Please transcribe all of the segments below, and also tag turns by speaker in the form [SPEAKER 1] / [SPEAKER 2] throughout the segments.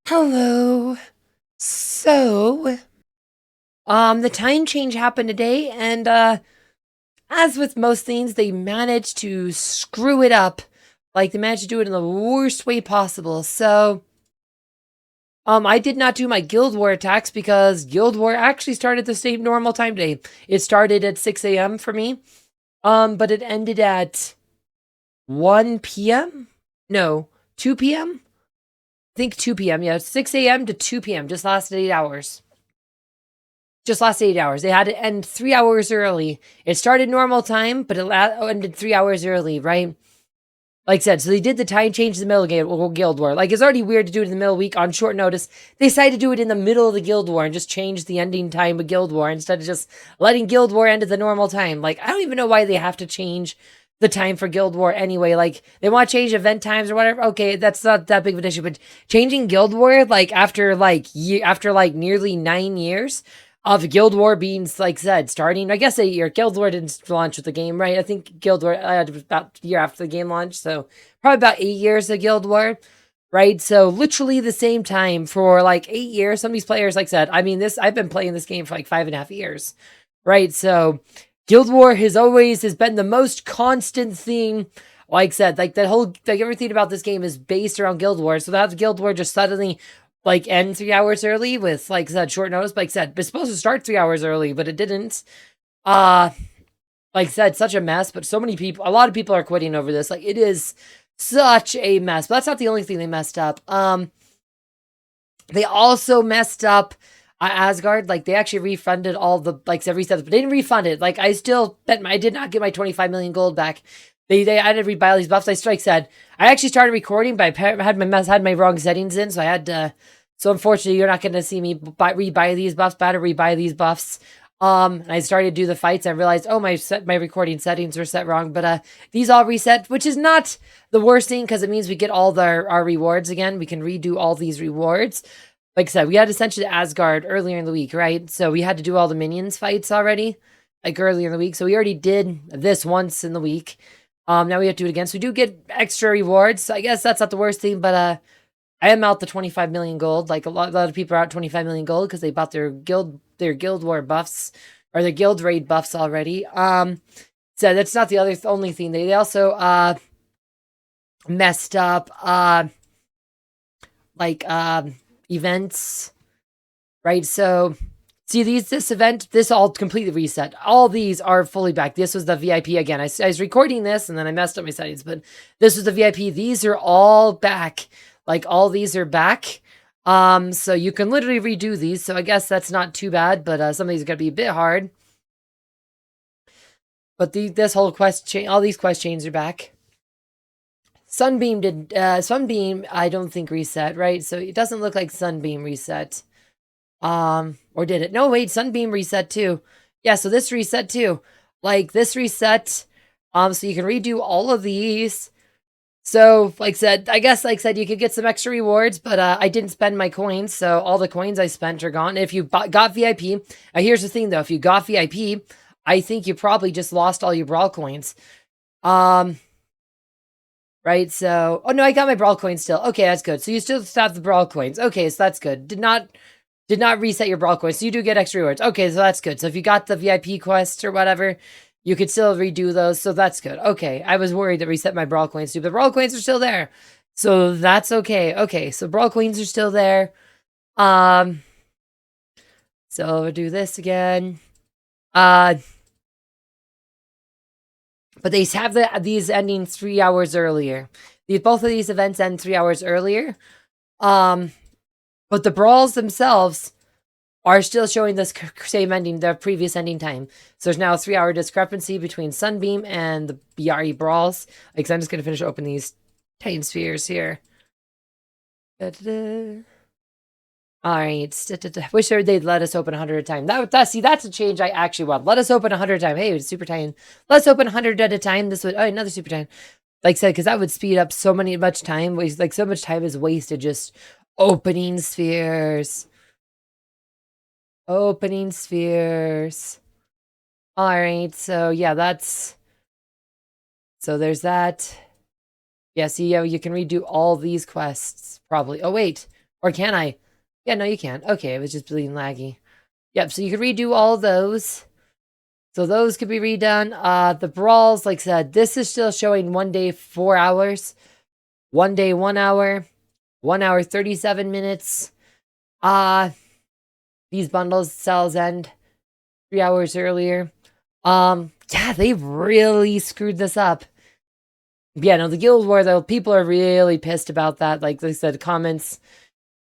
[SPEAKER 1] Hello. So, the time change happened today, and as with most things, they managed to screw it up. Like they managed to do it in the worst way possible. So, I did not do my Guild War attacks because Guild War actually started the same normal time today. It started at 6 a.m. for me. But it ended at 1 p.m. No, 2 p.m. I think 2 p.m. Yeah, 6 a.m. to 2 p.m. Just lasted 8 hours. Just last 8 hours. They had to end 3 hours early. It started normal time, but it ended 3 hours early, right? Like I said, so they did the time change in the middle of Guild War. Like, it's already weird to do it in the middle of the week on short notice. They decided to do it in the middle of the Guild War and just change the ending time of Guild War instead of just letting Guild War end at the normal time. Like, I don't even know why they have to change the time for Guild War anyway. Like, they want to change event times or whatever. Okay, that's not that big of an issue. But changing Guild War, after nearly 9 years of Guild War being, like said, starting, I guess, a year. Guild War didn't launch with the game, right? I think Guild War was about a year after the game launched, so probably about 8 years of Guild War, right? So literally the same time for like 8 years. Some of these players, like I said, I mean, I've been playing this game for like 5.5 years, right? So Guild War has been the most constant thing. Like I said, like that whole, like everything about this game is based around Guild War. So that's Guild War just suddenly like end 3 hours early with, like I said, short notice. Like I said, it's supposed to start 3 hours early, but it didn't. Uh like I said, such a mess. But a lot of people are quitting over this. Like, it is such a mess. But that's not the only thing they messed up. They also messed up Asgard. Like, they actually refunded all the, like, said resets, but they didn't refund it. Like, I did not get my 25 million gold back. I had to rebuy all these buffs. I said I actually started recording, but I had my wrong settings in, so I had to. So unfortunately, you're not going to see me rebuy these buffs. But I had to rebuy these buffs. And I started to do the fights. I realized, oh, my recording settings were set wrong. But these all reset, which is not the worst thing because it means we get all our rewards again. We can redo all these rewards. Like I said, we had essentially Asgard earlier in the week, right? So we had to do all the minions fights already, like earlier in the week. So we already did this once in the week. Now we have to do it again. So we do get extra rewards. So I guess that's not the worst thing, but I am out the 25 million gold. Like, a lot of people are out 25 million gold because they bought their guild war buffs or their guild raid buffs already. So that's not the only thing. They also messed up like events, right? So see, this all completely reset. All these are fully back. This was the VIP again. I was recording this and then I messed up my settings, but this was the VIP. These are all back. Like, all these are back. So you can literally redo these. So I guess that's not too bad, but some of these are gonna be a bit hard. But this whole quest chain, all these quest chains are back. Sunbeam I don't think reset, right? So it doesn't look like Sunbeam reset. Or did it? No, wait, Sunbeam reset too. Yeah, so this reset too. Like, this reset. So you can redo all of these. So, like I said, you could get some extra rewards, but I didn't spend my coins, so all the coins I spent are gone. If you got VIP, here's the thing though: if you got VIP, I think you probably just lost all your brawl coins. Right. So, oh no, I got my brawl coins still. Okay, that's good. So you still have the brawl coins. Okay, so that's good. Did not reset your brawl coins, so you do get extra rewards. Okay, so that's good. So if you got the VIP quests or whatever, you could still redo those, so that's good. Okay, I was worried to reset my brawl coins too, but brawl coins are still there, so that's okay. Okay, so brawl coins are still there. So we'll do this again. But they have these ending 3 hours earlier. Both of these events end 3 hours earlier. But the brawls themselves are still showing this same ending, the previous ending time. So there's now a 3 hour discrepancy between Sunbeam and the BRE brawls. Like, so I'm just gonna finish open these Titan spheres here. All right. Wish they'd let us open 100 at a time. That's a change I actually want. Let us open 100 at a time. Hey, it's Super Titan. Let's open 100 at a time. This would, another Super Titan. Like I said, because that would speed up so much time. Like, so much time is wasted just opening spheres. Opening spheres. All right. So yeah, so there's that. Yeah, see, you can redo all these quests probably. Oh, wait. Or can I? Yeah, no, you can. Okay, it was just being laggy. Yep, so you could redo all those. So those could be redone. The brawls, like I said, this is still showing 1 day, 4 hours. 1 day, 1 hour. 1 hour, 37 minutes. These bundles cells end 3 hours earlier. Yeah, they really screwed this up. Yeah, no, the Guild War, though, people are really pissed about that. Like I said, comments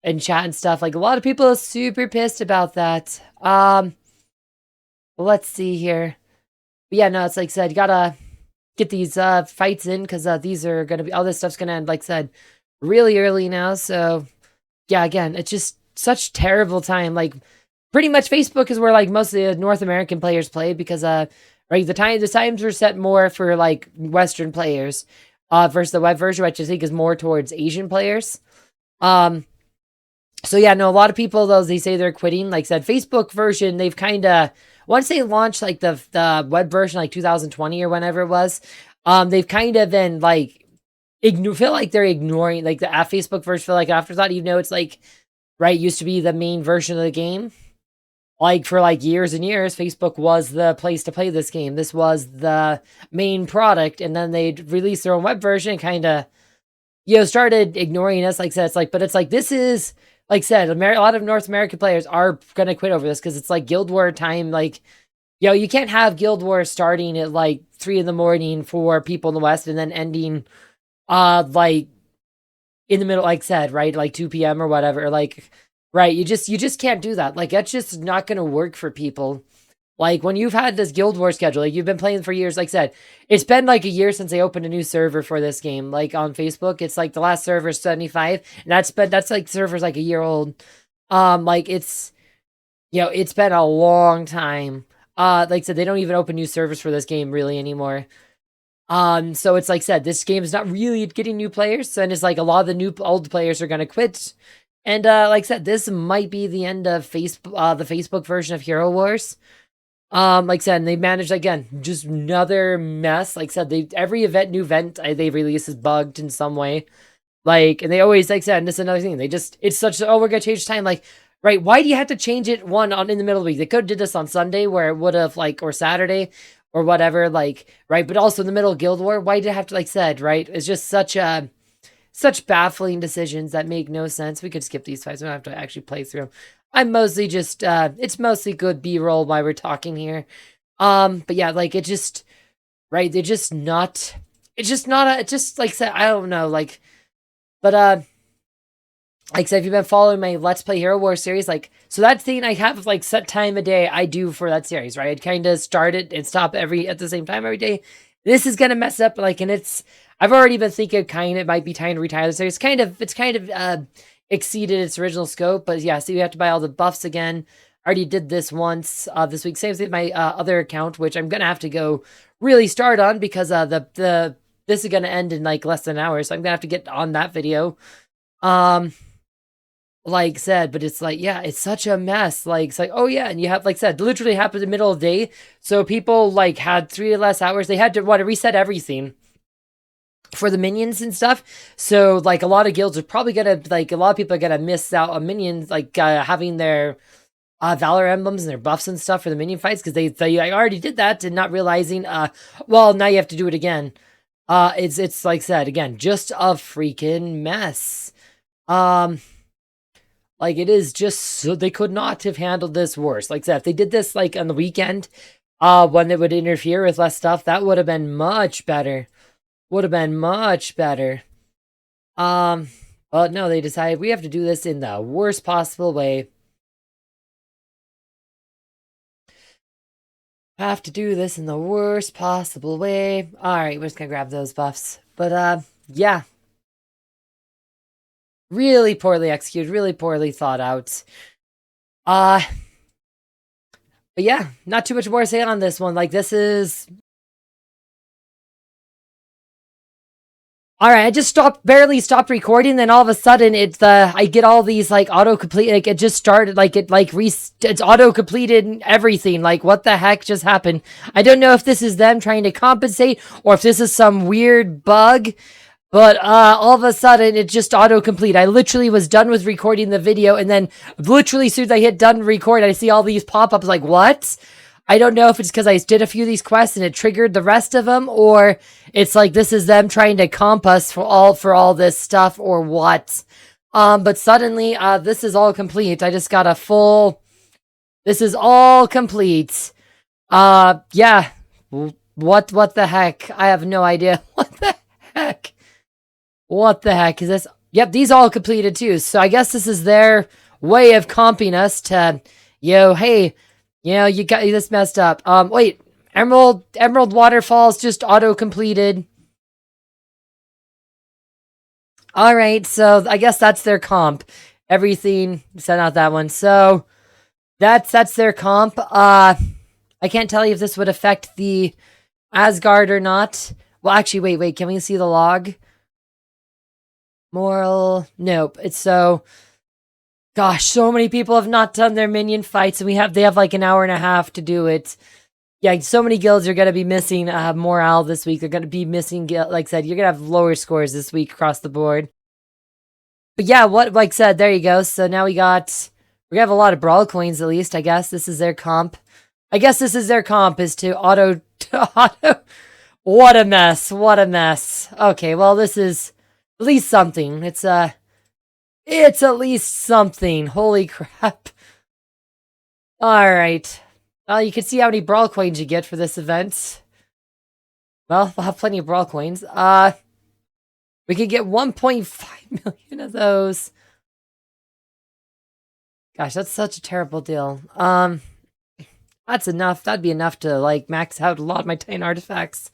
[SPEAKER 1] and chat and stuff. Like, a lot of people are super pissed about that. Let's see here. But yeah, no, it's like I said, you gotta get these fights in, because these are gonna be, all this stuff's gonna end, like I said, really early now. So yeah, again, it's just such terrible time. Like, pretty much Facebook is where like most of the North American players play, because right, the times were set more for like Western players versus the web version, which I think is more towards Asian players. So yeah, no, a lot of people, though, they say they're quitting. Like I said, Facebook version, they've kind of, once they launched like the web version, like 2020 or whenever it was, they've kind of been like feel like they're ignoring like the Facebook version, feel like afterthought, even though it's like, right, used to be the main version of the game. Like, for like years and years, Facebook was the place to play this game. This was the main product, and then they released their own web version and kind of, started ignoring us. Like I said, it's like, but it's like, this is, like I said, a lot of North American players are going to quit over this, because it's like Guild War time. Like, you can't have Guild War starting at like 3 in the morning for people in the West and then ending, like, in the middle, like I said, right? Like 2 p.m. or whatever. Like, right, you just can't do that. Like, that's just not going to work for people. Like, when you've had this Guild War schedule, like, you've been playing for years, like I said, it's been like a year since they opened a new server for this game. Like, on Facebook, it's like the last server is 75, and that's like server's like a year old. Like, it's, it's been a long time. Like I said, they don't even open new servers for this game really anymore. So it's like I said, this game is not really getting new players, and it's like a lot of the old players are gonna quit. And like I said, this might be the end of the Facebook version of Hero Wars. Like I said, and they managed, again, just another mess. Like I said, every new event they release is bugged in some way. Like, and they always, like I said, and this is another thing, it's such, oh, we're gonna change time. Like, right, why do you have to change it in the middle of the week? They could have did this on Sunday, where it would have, like, or Saturday, or whatever, like, right, but also in the middle of Guild War, why did it have to, like I said, right? It's just such baffling decisions that make no sense. We could skip these fights. We don't have to actually play through them. I'm mostly just, it's mostly good B-roll while we're talking here. But yeah, like, it just, right, it's just like I said, I don't know, like, but, like I said, if you've been following my Let's Play Hero Wars series, like, so that thing I have, like, set time of day I do for that series, right? I'd kind of start it and stop at the same time every day. This is gonna mess up, like, and I've already been thinking it might be time to retire the series. It's kind of exceeded its original scope, but yeah, so you have to buy all the buffs again. I already did this once this week. Same thing with my other account, which I'm gonna have to go really start on, because this is gonna end in like less than an hour, so I'm gonna have to get on that video. Like I said, but it's like, yeah, it's such a mess. Like, it's like, oh yeah, and you have, like I said, literally happened in the middle of the day, so people like had 3 less hours. They had to reset everything for the minions and stuff. So like a lot of guilds are probably gonna, like, a lot of people are gonna miss out on minions, like having their Valor emblems and their buffs and stuff for the minion fights, because they already did that and not realizing, well, now you have to do it again. It's like I said, again, just a freaking mess. Like, it is just, so they could not have handled this worse. Like I said, if they did this like on the weekend, when it would interfere with less stuff, that would have been much better. But no, they decided we have to do this in the worst possible way. Alright, we're just gonna grab those buffs. But, yeah. Really poorly executed, really poorly thought out. But yeah, not too much more to say on this one. Like, this Alright, I just barely stopped recording, then all of a sudden I get all these like autocomplete, like it just started, like it's auto-completed everything. Like, what the heck just happened? I don't know if this is them trying to compensate or if this is some weird bug. But all of a sudden, it just autocomplete. I literally was done with recording the video, and then literally as soon as I hit done record, I see all these pop-ups like, what? I don't know if it's because I did a few of these quests and it triggered the rest of them, or it's like this is them trying to comp us for all this stuff, or what. But suddenly, this is all complete. I just got a full... This is all complete. Yeah. What the heck? I have no idea. What the heck? What the heck is this? Yep, these all completed too. So I guess this is their way of comping us to, hey, you got this messed up. Wait, Emerald Waterfalls just auto-completed. All right, so I guess that's their comp. Everything, sent out that one. So that's their comp. I can't tell you if this would affect the Asgard or not. Well, actually, wait, can we see the log? Moral, nope. It's so, gosh, so many people have not done their minion fights, and they have like an hour and a half to do it. Yeah, so many guilds are going to be missing morale this week. They're going to be missing, like I said, you're going to have lower scores this week across the board. But yeah, like I said, there you go. So now we have a lot of brawl coins at least, I guess. This is their comp. I guess this is their comp, is to auto. What a mess. Okay, well, this is at least something. It's at least something. Holy crap. Alright. Well, you can see how many brawl coins you get for this event. Well, we'll have plenty of brawl coins. We could get 1.5 million of those. Gosh, that's such a terrible deal. That's enough. That'd be enough to, like, max out a lot of my Titan artifacts.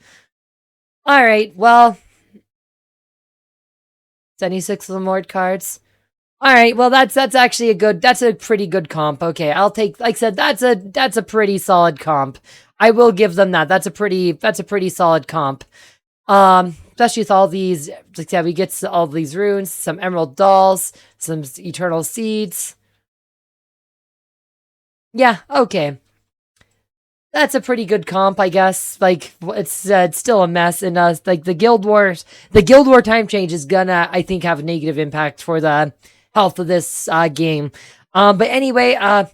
[SPEAKER 1] Alright, well... 76 Lamord cards. Alright, well, that's actually that's a pretty good comp. Okay, I'll take, like I said, that's a pretty solid comp. I will give them that. That's a pretty solid comp. Especially with all these, like I said, we get all these runes, some emerald dolls, some eternal seeds. Yeah, okay. That's a pretty good comp, I guess. Like, it's still a mess, and like the Guild War time change is gonna, I think, have a negative impact for the health of this game. But anyway, yeah.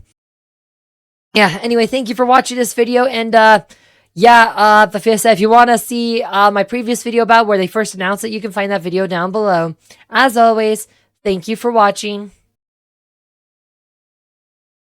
[SPEAKER 1] Anyway, thank you for watching this video, and if you want to see my previous video about where they first announced it, you can find that video down below. As always, thank you for watching.